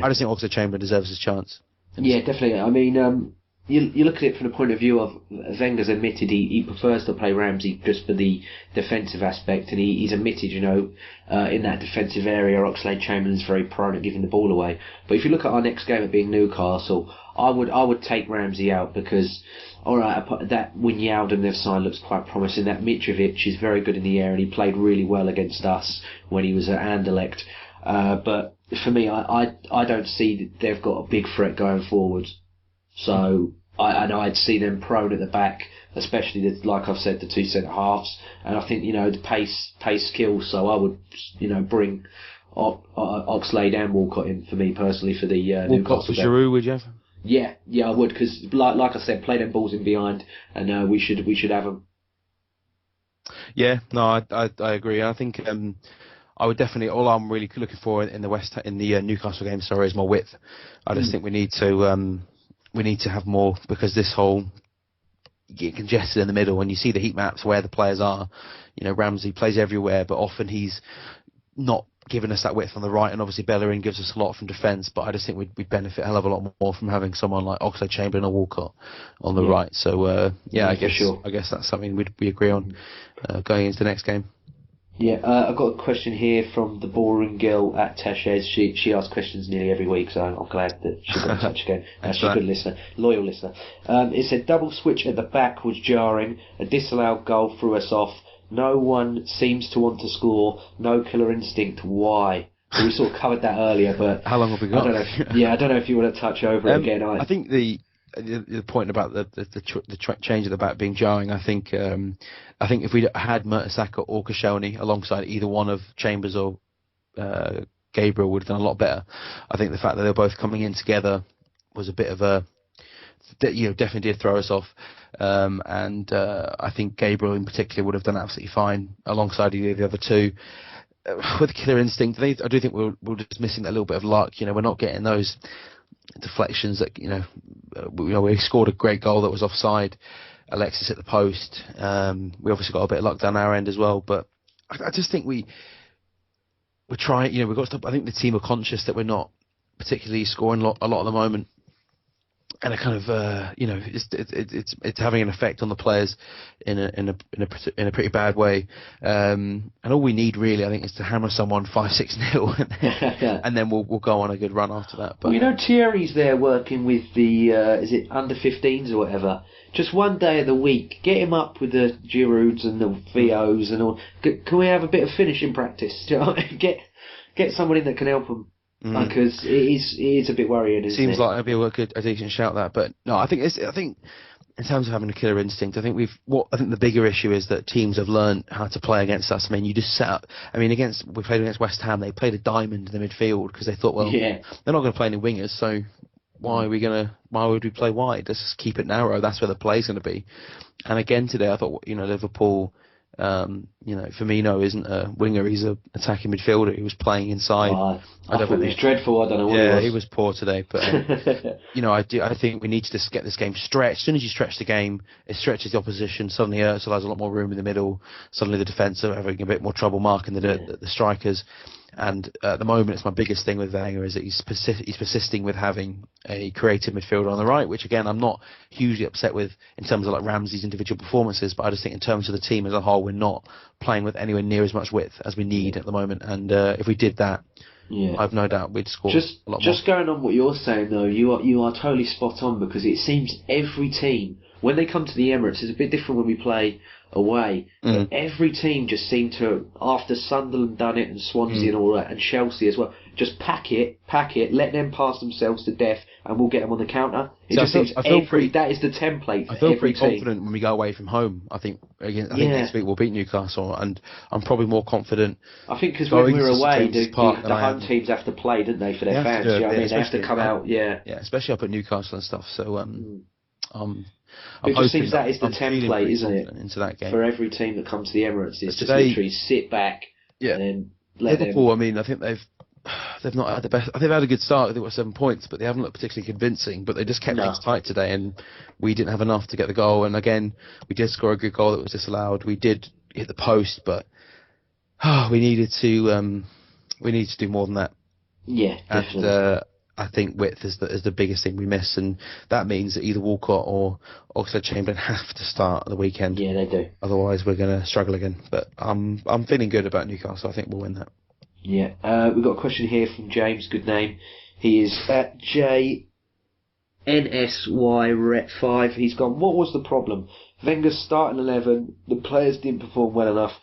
I just think Oxlade-Chamberlain deserves his chance. Yeah, definitely. I mean, you look at it from the point of view of Wenger's admitted he prefers to play Ramsey just for the defensive aspect, and he's admitted, in that defensive area, Oxlade-Chamberlain's very prone at giving the ball away. But if you look at our next game, it being Newcastle, I would take Ramsey out because, all right, that Wijnaldum they've signed looks quite promising. That Mitrovic is very good in the air, and he played really well against us when he was at Anderlecht. But for me, I don't see that they've got a big threat going forward. So I'd see them prone at the back, especially like I've said, the 2 centre halves. And I think the pace kills. So I would bring Oxlade and Walcott in for me personally for the Walcott for Giroud, would you have? Yeah, I would, because like I said, play them balls in behind, and we should have them. Yeah, no, I agree. I think I would definitely. All I'm really looking for in the Newcastle game, is more width. I just think we need to have more, because this whole get congested in the middle. When you see the heat maps where the players are, Ramsey plays everywhere, but often he's not giving us that width on the right, and obviously Bellerin gives us a lot from defence, but I just think we'd benefit a hell of a lot more from having someone like Oxlade-Chamberlain or Walcott on the right. So I guess that's something we agree on going into the next game. Yeah, I've got a question here from the boring girl @Teshes. She asks questions nearly every week, so I'm glad that she got in touch again. She's a good listener, loyal listener. It said double switch at the back was jarring, a disallowed goal threw us off. No one seems to want to score. No killer instinct. Why? So we sort of covered that earlier, but how long have we got? I don't know if you want to touch over it again. I think the point about the change at the back being jarring. I think if we had Mertesacker or Koscielny alongside either one of Chambers or Gabriel would have done a lot better. I think the fact that they're both coming in together was a bit of definitely did throw us off. And I think Gabriel in particular would have done absolutely fine alongside either of the other 2. With killer instinct, I do think we're just missing that little bit of luck. We're not getting those deflections that we scored a great goal that was offside. Alexis hit the post. We obviously got a bit of luck down our end as well, but I just think we're trying. We've got to stop. I think the team are conscious that we're not particularly scoring a lot at the moment. and a kind of it's having an effect on the players in a pretty bad way. And all we need really, I think, is to hammer someone 5-6-0, and then we'll go on a good run after that. But well, Thierry's there working with the is it under 15s or whatever. Just one day of the week, get him up with the Girouds and the VOs and all. Can we have a bit of finishing practice? Do you know what I mean? Get someone in that can help them. Because it is a bit worrying, isn't it? Seems like it'd be a decent shout, that. But no, I think in terms of having a killer instinct, I think the bigger issue is that teams have learned how to play against us. I mean, you just set up. I mean, we played against West Ham. They played a diamond in the midfield because they thought, well, they're not going to play any wingers, so why would we play wide? Let's just keep it narrow. That's where the play's going to be. And again today, I thought, Liverpool. Firmino isn't a winger; he's an attacking midfielder. He was playing inside. I thought he was dreadful. I don't know what he was. He was poor today. But I think we need to just get this game stretched. As soon as you stretch the game, it stretches the opposition. Suddenly, Özil has a lot more room in the middle. Suddenly, the defence are having a bit more trouble marking the strikers. And at the moment, it's my biggest thing with Wenger is that he's persisting with having a creative midfielder on the right, which again I'm not hugely upset with in terms of like Ramsey's individual performances, but I just think in terms of the team as a whole, we're not playing with anywhere near as much width as we need at the moment. And if we did that, I've no doubt we'd score a lot more. Just going on what you're saying though, you are totally spot on, because it seems every team when they come to the Emirates, it's a bit different when we play away. But every team just seemed to, after Sunderland done it and Swansea and all that, and Chelsea as well, just pack it, let them pass themselves to death, and we'll get them on the counter. That is the template for I feel every pretty team. confident when we go away from home. I think next week we'll beat Newcastle, and I'm probably more confident. I think because when we're away, the home teams have to play, don't they, for their fans? Do you know what I mean? They have to come out, Yeah, especially up at Newcastle and stuff. So it just seems that is the template, isn't it? Into that game for every team that comes to the Emirates, it's just literally sit back and then let Liverpool. them. I mean, I think they've not had the best. I think they've had a good start. They've got 7 points, but they haven't looked particularly convincing. But they just kept things tight today, and we didn't have enough to get the goal. And again, we did score a good goal that was disallowed. We did hit the post, but we needed to do more than that. Yeah, definitely. And I think width is the biggest thing we miss, and that means that either Walcott or Oxlade-Chamberlain have to start at the weekend. Yeah, they do. Otherwise, we're going to struggle again. But I'm feeling good about Newcastle. I think we'll win that. Yeah, we've got a question here from James. Good name. He is at JNSYRET5. He's gone, what was the problem? Wenger's starting 11, the players didn't perform well enough,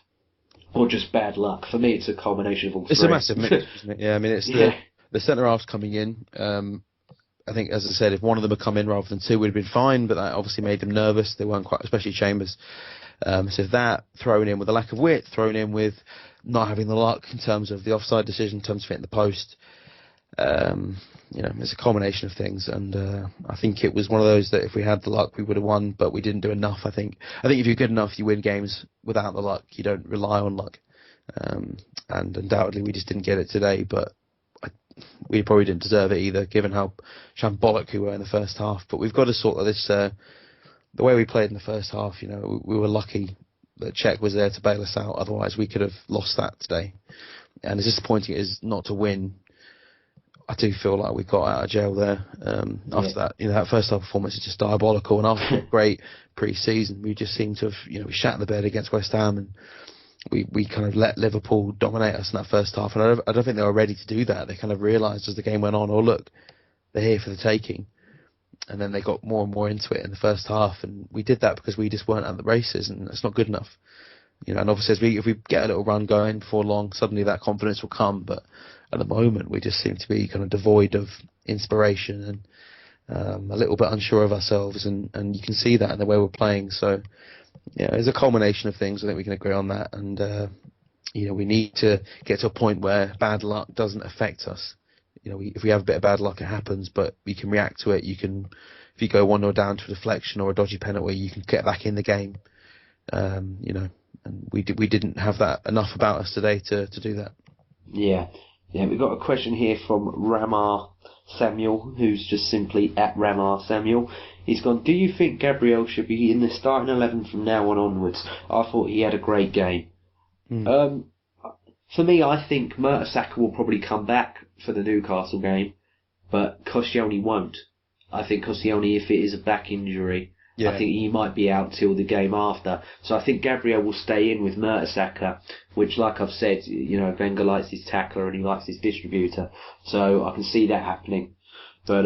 or just bad luck? For me, it's a combination of all three. It's a massive mix, isn't it? Yeah, I mean, it's the centre-halves coming in. I think, as I said, if one of them had come in rather than two, we'd have been fine, but that obviously made them nervous. They weren't quite, especially Chambers. So that, thrown in with the lack of width, thrown in with not having the luck in terms of the offside decision, in terms of hitting the post, it's a combination of things. And I think it was one of those that if we had the luck, we would have won, but we didn't do enough, I think. I think if you're good enough, you win games without the luck. You don't rely on luck. And undoubtedly, we just didn't get it today, but we probably didn't deserve it either, given how shambolic we were in the first half. But we've got to sort of this, the way we played in the first half, we were lucky that Cech was there to bail us out. Otherwise, we could have lost that today. And as disappointing it is not to win, I do feel like we got out of jail there. After that, that first half performance is just diabolical. And after a great pre-season, we just seem to have, we shat in the bed against West Ham, and we kind of let Liverpool dominate us in that first half. And I don't think they were ready to do that. They kind of realised as the game went on, oh look, they're here for the taking. And then they got more and more into it in the first half, and we did that because we just weren't at the races, and that's not good enough. And obviously, if we get a little run going before long, suddenly that confidence will come. But at the moment, we just seem to be kind of devoid of inspiration and a little bit unsure of ourselves, and you can see that in the way we're playing. So, there's a culmination of things. I think we can agree on that, and we need to get to a point where bad luck doesn't affect us. If we have a bit of bad luck, it happens, but we can react to it. You can, if you go 1-0 down to a deflection or a dodgy penalty, you can get back in the game. And we didn't have that enough about us today to do that. Yeah. We've got a question here from Ramar Samuel, who's just simply at Ramar Samuel. He's gone, do you think Gabriel should be in the starting 11 from now on onwards? I thought he had a great game. For me, I think Mertesacker will probably come back for the Newcastle game, but Koscielny won't. I think Koscielny, if it is a back injury, Yeah. I think he might be out till the game after. So I think Gabriel will stay in with Mertesacker, which, like I've said, Wenger likes his tackler and he likes his distributor. So I can see that happening. But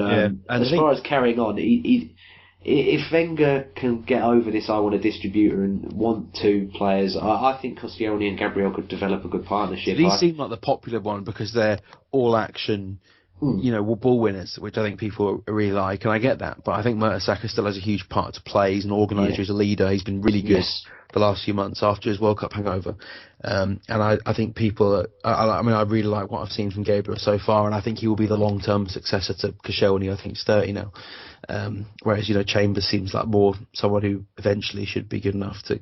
as far as carrying on, if Wenger can get over this, I want a distributor and want two players, I think Koscielny and Gabriel could develop a good partnership. These seem like the popular one because they're all action, ball winners, which I think people really like, and I get that. But I think Mertesacker still has a huge part to play. He's an organiser, he's a leader. He's been really good the last few months after his World Cup hangover. And I think people, I really like what I've seen from Gabriel so far, and I think he will be the long-term successor to Koscielny. I think he's 30 now. Whereas, Chambers seems like more someone who eventually should be good enough to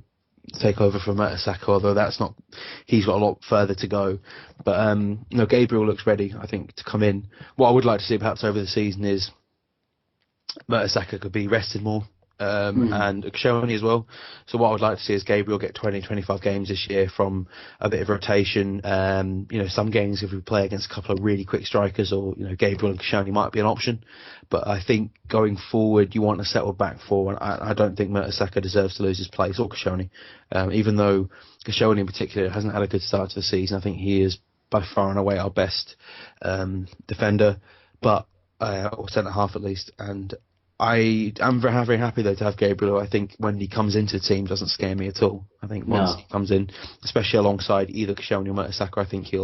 take over from Mertesacker, although he's got a lot further to go. But, Gabriel looks ready, I think, to come in. What I would like to see perhaps over the season is Mertesacker could be rested more, and Koscielny as well. So what I would like to see is Gabriel get 20-25 games this year from a bit of rotation. Some games if we play against a couple of really quick strikers, or Gabriel and Koscielny might be an option. But I think going forward, you want a settled back four, and I don't think Mertesacker deserves to lose his place, or Koscielny. Even though Koscielny in particular hasn't had a good start to the season, I think he is by far and away our best defender, or centre half at least. And I'm very, very happy though to have Gabriel. I think when he comes into the team, doesn't scare me at all. I think once he comes in, especially alongside either Koscielny or Mertesacker, I think he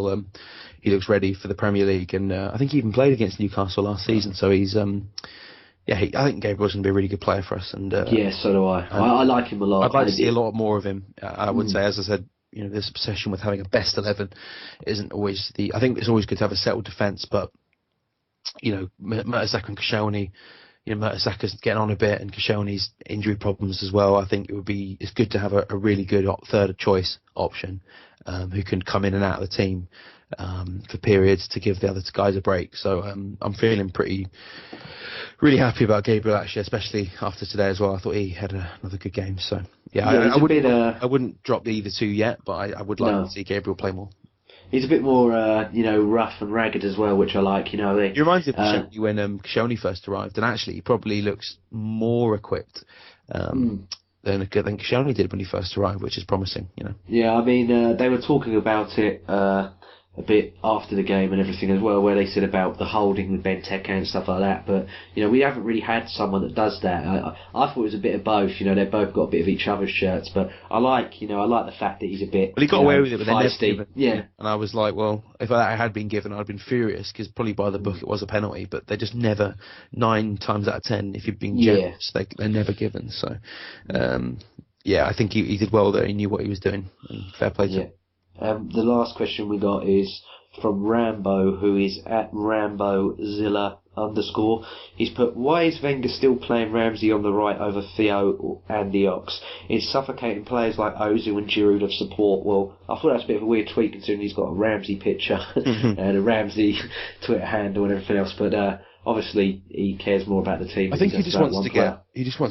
looks ready for the Premier League. And I think he even played against Newcastle last season. So he's I think Gabriel's going to be a really good player for us. And so do I. I like him a lot. I'd like to see a lot more of him. I would say, as I said, this obsession with having a best 11 isn't always I think it's always good to have a settled defence, but Mertesacker and Koscielny. Mertesacker's getting on a bit, and Koscielny's injury problems as well. I think it's good to have a really good third choice option who can come in and out of the team for periods to give the other guys a break. So I'm feeling really happy about Gabriel actually, especially after today as well. I thought he had another good game. So I wouldn't drop either two yet, but I would like to see Gabriel play more. He's a bit more, rough and ragged as well, which I like. He reminds me of Koscielny when Koscielny first arrived, and actually he probably looks more equipped than Koscielny did when he first arrived, which is promising. Yeah, they were talking about it a bit after the game and everything as well, where they said about the holding with Benteke and stuff like that. But we haven't really had someone that does that. I thought it was a bit of both. They've both got a bit of each other's shirts, but I like the fact that he's a bit. Well, he got away with it, but feisty. Yeah. And I was like, well, if that had been given, I'd been furious because probably by the book it was a penalty, but they're just never 9 times out of 10. If you've been generous, they're never given. So, I think he did well there. He knew what he was doing. And fair play to him. The last question we got is from Rambo, who is at RamboZilla_. He's put, why is Wenger still playing Ramsey on the right over Theo and the Ox? It's suffocating players like Ozil and Giroud of support. Well, I thought that's a bit of a weird tweet considering he's got a Ramsey picture and a Ramsey Twitter handle and everything else, but obviously he cares more about the team. I think he just wants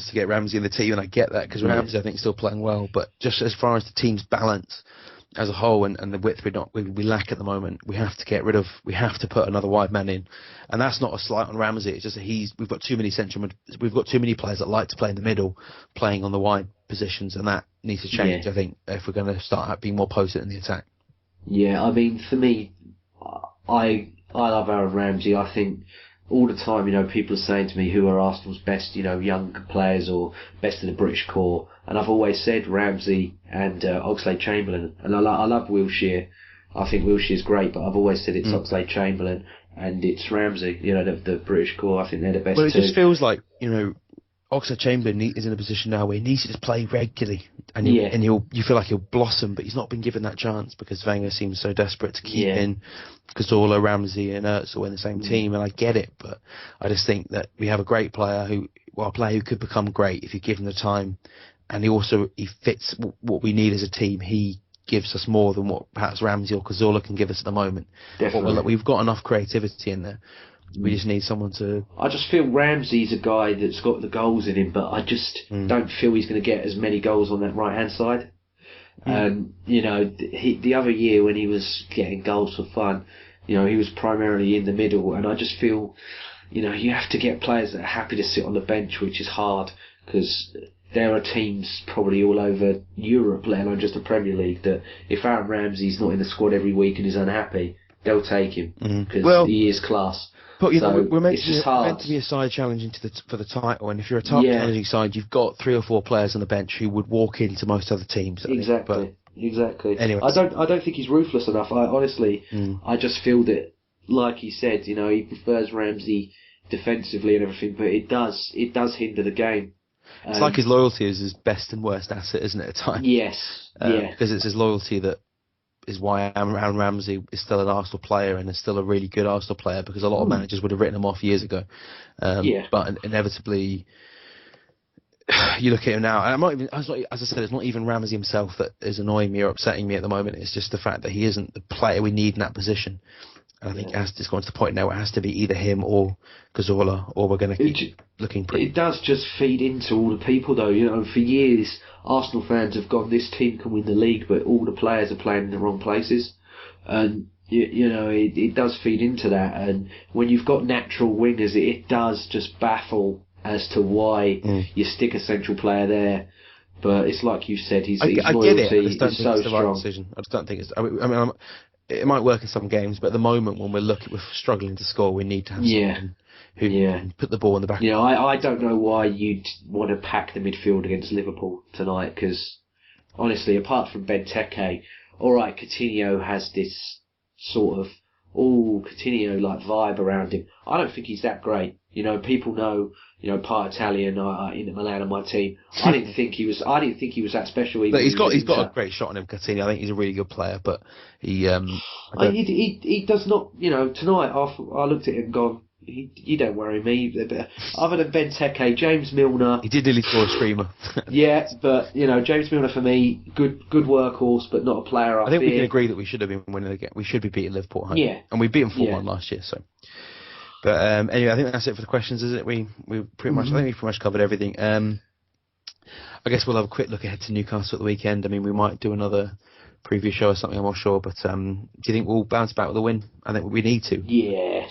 to get Ramsey in the team, and I get that because Ramsey I think is still playing well, but just as far as the team's balance as a whole and the width we lack at the moment, we have to put another wide man in, and that's not a slight on Ramsey. It's just that we've got too many players that like to play in the middle, playing on the wide positions, and that needs to change. I think if we're going to start being more potent in the attack. Yeah, for me, I love Aaron Ramsey. I think all the time, people are saying to me who are Arsenal's best, young players or best of the British core, and I've always said Ramsey and Oxlade-Chamberlain, and I love Wilshere. I think Wilshere's great, but I've always said it's Oxlade-Chamberlain and it's Ramsey. The British core. I think they're the best. Well, it just feels like Oxlade-Chamberlain is in a position now where he needs to just play regularly, and you feel like he'll blossom, but he's not been given that chance because Wenger seems so desperate to keep in Cazorla, Ramsey and Özil in the same team, and I get it, but I just think that we have a great player who could become great if you give him the time, and he fits what we need as a team. He gives us more than what perhaps Ramsey or Cazorla can give us at the moment. Definitely. We've got enough creativity in there. We just need someone to... I just feel Ramsey's a guy that's got the goals in him, but I just don't feel he's going to get as many goals on that right-hand side. The other year when he was getting goals for fun, he was primarily in the middle, and I just feel you have to get players that are happy to sit on the bench, which is hard because there are teams probably all over Europe, let alone just the Premier League, that if Aaron Ramsey's not in the squad every week and is unhappy, they'll take him because he is class. But we're meant to be a side challenging for the title, and if you're a top challenging side, you've got 3 or 4 players on the bench who would walk into most other teams. Exactly. Anyway, I don't think he's ruthless enough. I just feel that, like he said, he prefers Ramsey defensively and everything, but it does hinder the game. It's like his loyalty is his best and worst asset, isn't it, at times? Yes. Because it's his loyalty that is why Aaron Ramsey is still an Arsenal player and is still a really good Arsenal player, because a lot of managers would have written him off years ago. But inevitably, you look at him now, and I'm not even, as I said, it's not even Ramsey himself that is annoying me or upsetting me at the moment. It's just the fact that he isn't the player we need in that position. And I think it's gone to the point now where it has to be either him or Cazorla, or we're going to keep looking pretty... It does just feed into all the people, though. For years, Arsenal fans have gone, this team can win the league, but all the players are playing in the wrong places. And, it does feed into that. And when you've got natural wingers, it does just baffle as to why you stick a central player there. But it's like you said, his loyalty is so strong. The right decision. I just don't think it's... it might work in some games, but at the moment when we're struggling to score, we need to have someone who can put the ball in the back. I don't know why you'd want to pack the midfield against Liverpool tonight, because honestly, apart from Benteke, alright, Coutinho has this sort of Coutinho like vibe around him. I don't think he's that great. People know, part Italian, Inter Milan on my team. I didn't think he was that special. But he's got a great shot on him, Coutinho. I think he's a really good player, but he does not. Tonight I looked at him and gone, you don't worry me. Other than Benteke, James Milner. He did nearly score a screamer. Yeah, but James Milner for me, good workhorse, but not a player. I think we can agree that we should have been winning again. We should be beating Liverpool at home. Yeah, and we beat them 4-1 last year. So, but anyway, I think that's it for the questions, is it? We pretty much. I think we pretty much covered everything. I guess we'll have a quick look ahead to Newcastle at the weekend. I mean, we might do another preview show or something, I'm not sure, but do you think we'll bounce back with a win? I think we need to. Yeah.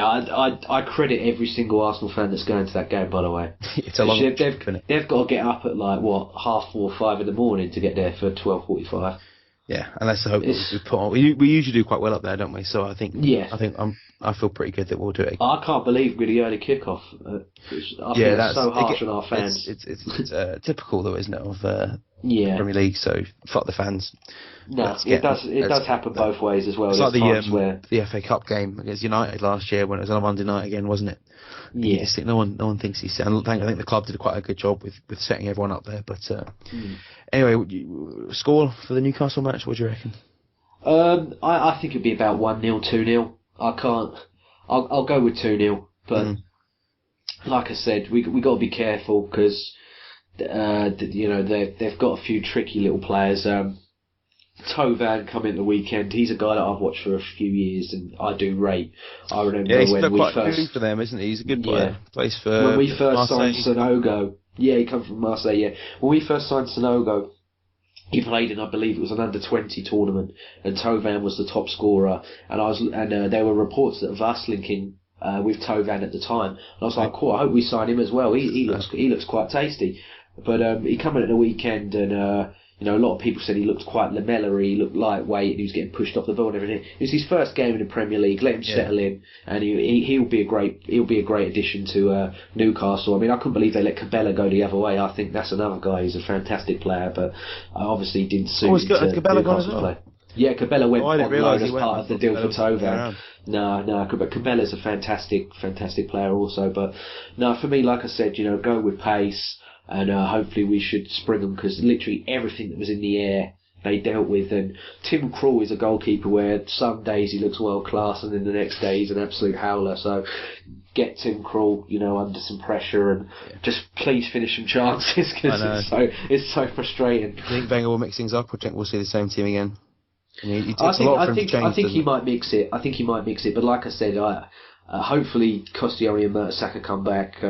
I credit every single Arsenal fan that's going to that game, by the way. It's a long they've got to get up at 4:30, 5 in the morning to get there for 12:45. Yeah, and that's the hope we put on. We usually do quite well up there, don't we? So I think I feel pretty good that we'll do it. I can't believe we're the early kickoff. I think that's so harsh on our fans. It's typical though, isn't it, of Premier League? So fuck the fans. No, it does happen both ways as well. It's like the FA Cup game against United last year when it was on a Monday night again, wasn't it? Yeah. Just think no one thinks he's. I think the club did quite a good job with setting everyone up there. But anyway, score for the Newcastle match. What do you reckon? I think it'd be about 1-0, 2-0. I'll go with 2-0. But like I said, we got to be careful because they've got a few tricky little players. Tovan coming in the weekend. He's a guy that I've watched for a few years, and I do rate. I remember he's when we quite first good for them, isn't he? He's a good player. Plays for when we first Marseille. signed Sanogo. Yeah, he comes from Marseille. Yeah, when we first signed Sanogo, he played in, I believe it was an under-20 tournament, and Tovan was the top scorer. And there were reports that of us linking with Tovan at the time. And I was like, cool, I hope we sign him as well. He looks quite tasty. But he come in at the weekend and. A lot of people said he looked quite lamellar-y, he looked lightweight, and he was getting pushed off the ball and everything. It was his first game in the Premier League. Let him settle in, and he'll be a great addition to Newcastle. I mean, I couldn't believe they let Cabela go the other way. I think that's another guy who's a fantastic player, but obviously didn't suit him to Newcastle play. Yeah, Cabela went on loan as part of the deal for Tovan. No, but Cabela's a fantastic player also. But no, for me, like I said, go with pace. And hopefully we should spring them, because literally everything that was in the air they dealt with. And Tim Krul is a goalkeeper where some days he looks world class and then the next day he's an absolute howler. So get Tim Krul, under some pressure and just please finish some chances, because it's so frustrating. Do you think Wenger will mix things up, or do you think we'll see the same team again? I think he might mix it. But like I said, Hopefully, Koscielny and Mertesacker come back.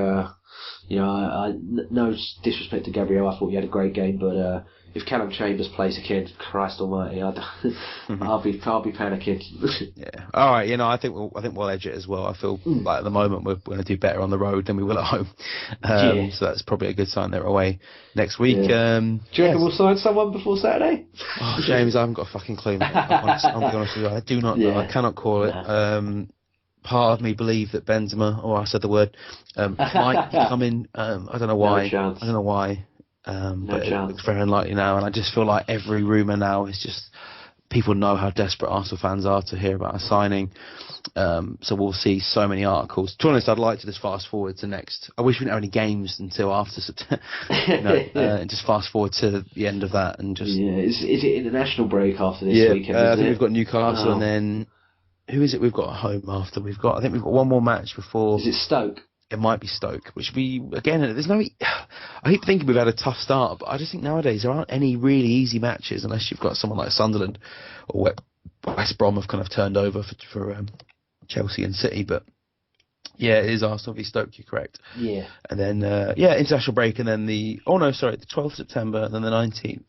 No disrespect to Gabriel, I thought he had a great game, but if Callum Chambers plays again, Christ Almighty, I'll be panicking. Yeah. All right. I think we'll edge it as well. I feel like at the moment we're going to do better on the road than we will at home. So that's probably a good sign they're away next week. Yeah. Do you reckon we'll sign someone before Saturday? Oh, James, I haven't got a fucking clue. I'll be honest with you. I do not know. I cannot call it. Part of me believe that Benzema, I said the word, might be coming. I don't know why. No chance. But it looks very unlikely now, and I just feel like every rumour now is just people know how desperate Arsenal fans are to hear about a signing. So we'll see so many articles. To be honest, I'd like to just fast forward to next. I wish we didn't have any games until after September. Just fast forward to the end of that and just. Yeah, is it international break after this weekend? I think we've got Newcastle and then. Who is it we've got at home after? I think we've got one more match before. Is it Stoke? It might be Stoke, which there's no. I keep thinking we've had a tough start, but I just think nowadays there aren't any really easy matches unless you've got someone like Sunderland or West Brom have kind of turned over for Chelsea and City. But yeah, it is Arsenal v Stoke. You're correct. Yeah. And then international break, and then the 12th of September, and then the 19th.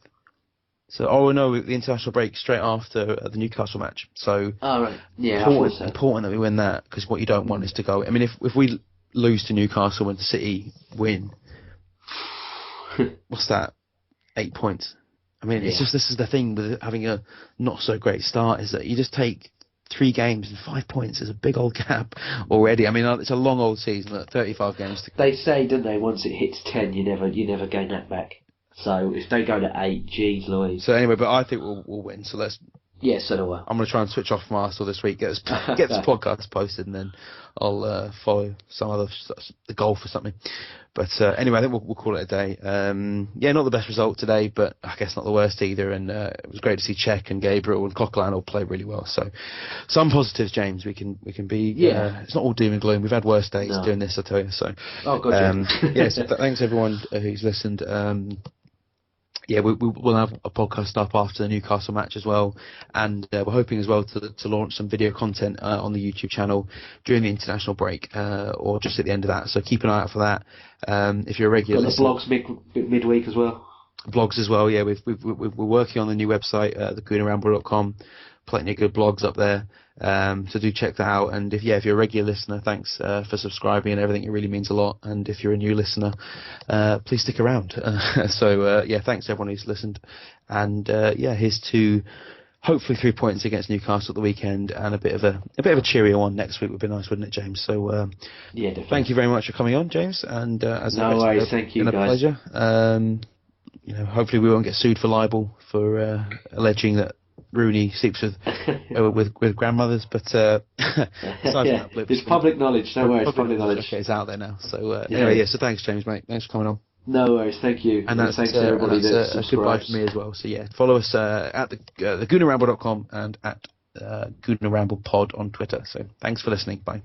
So, the international break straight after the Newcastle match. So, right. Yeah, important that we win that, because what you don't want is to go. I mean, if we lose to Newcastle and City win, what's that? 8 points. I mean, it's just, this is the thing with having a not so great start, is that you just take 3 games and 5 points is a big old gap already. I mean, it's a long old season, 35 games. They say, don't they? Once it hits 10, you never gain that back. So if they go to 8, geez Louise. So anyway, but I think we'll win. So let's. Yeah, so do I. I'm going to try and switch off from Arsenal this week, get this podcast posted, and then I'll follow the golf or something. But anyway, I think we'll call it a day. Not the best result today, but I guess not the worst either. And it was great to see Cech and Gabriel and Coquelin all play really well. So some positives, James. We can be. It's not all doom and gloom. We've had worse days doing this, I tell you. So. Oh, God. So thanks everyone who's listened. We'll have a podcast up after the Newcastle match as well, and we're hoping as well to launch some video content on the YouTube channel during the international break, or just at the end of that. So keep an eye out for that. If you're a regular, got the blogs midweek as well. Blogs as well, yeah. We're working on the new website, thegoonerramble.com. Plenty of good blogs up there. So do check that out. And if you're a regular listener, thanks for subscribing and everything. It really means a lot. And if you're a new listener, please stick around. Thanks to everyone who's listened. And here's to hopefully 3 points against Newcastle at the weekend, and a bit of a cheerier one next week would be nice, wouldn't it, James? So definitely. Thank you very much for coming on, James. And as no worries, thank you, guys. Been a pleasure. Hopefully we won't get sued for libel for alleging that Rooney sleeps with grandmothers, but it's public knowledge. No worries, public knowledge. Okay, it's out there now. So so thanks, James, mate. Thanks for coming on. No worries, thank you. And thanks to everybody that subscribes. Goodbye for me as well. So follow us at the GoonerRamble.com and at Gooner Ramble Pod on Twitter. So thanks for listening. Bye.